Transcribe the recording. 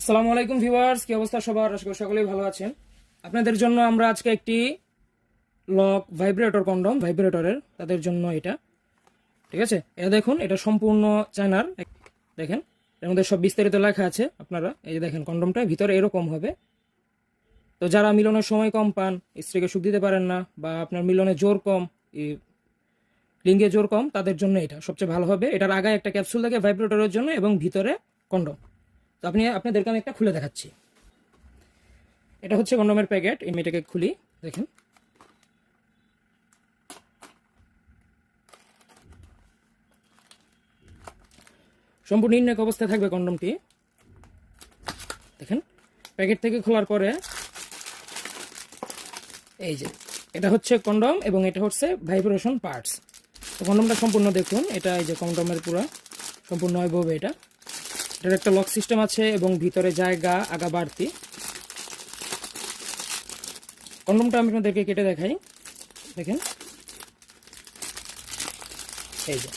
আসসালামু আলাইকুম ভিউয়ার্স, কি অবস্থা সবার? আশা করি সকলেই ভালো আছেন। আপনাদের জন্য আমরা আজকে একটি লক ভাইব্রেটর কন্ডম ভাইব্রেটরের তাদের জন্য এটা, ঠিক আছে। এটা দেখুন, এটা সম্পূর্ণ চায়নার। দেখেন এর মধ্যে সব বিস্তারিত লেখা আছে। আপনারা এই যে দেখেন, কন্ডমটা ভিতরে এরকম হবে। তো যারা মিলনের সময় কম পান, স্ত্রীকে সুখ দিতে পারেন না, বা আপনার মিলনে জোর কম, লিঙ্গে জোর কম, তাদের জন্য এটা সবচেয়ে ভালো হবে। এটার আগায় একটা ক্যাপসুল থাকে ভাইব্রেটরের জন্য এবং ভিতরে কন্ডম। তো আপনাদেরকে আমি একটা খুলে দেখাচ্ছি। এটা হচ্ছে কন্ডমের প্যাকেট। আমি এটাকে খুলি, দেখেন। সম্পূর্ণ ইনটেক অবস্থায় থাকবে কন্ডমটি। দেখেন, প্যাকেট থেকে খোলার পরে এই যে এটা হচ্ছে কন্ডম এবং এটা হচ্ছে ভাইব্রেশন পার্টস। তো কন্ডমটা সম্পূর্ণ দেখুন, এটা এই যে কন্ডমের পুরো সম্পূর্ণ হবে এটা। এটার একটা লক সিস্টেম আছে এবং ভিতরে জায়গা আগা বাড়তি। কন্ডমটা আমি আপনাদেরকে কেটে দেখাই, দেখেন এই যে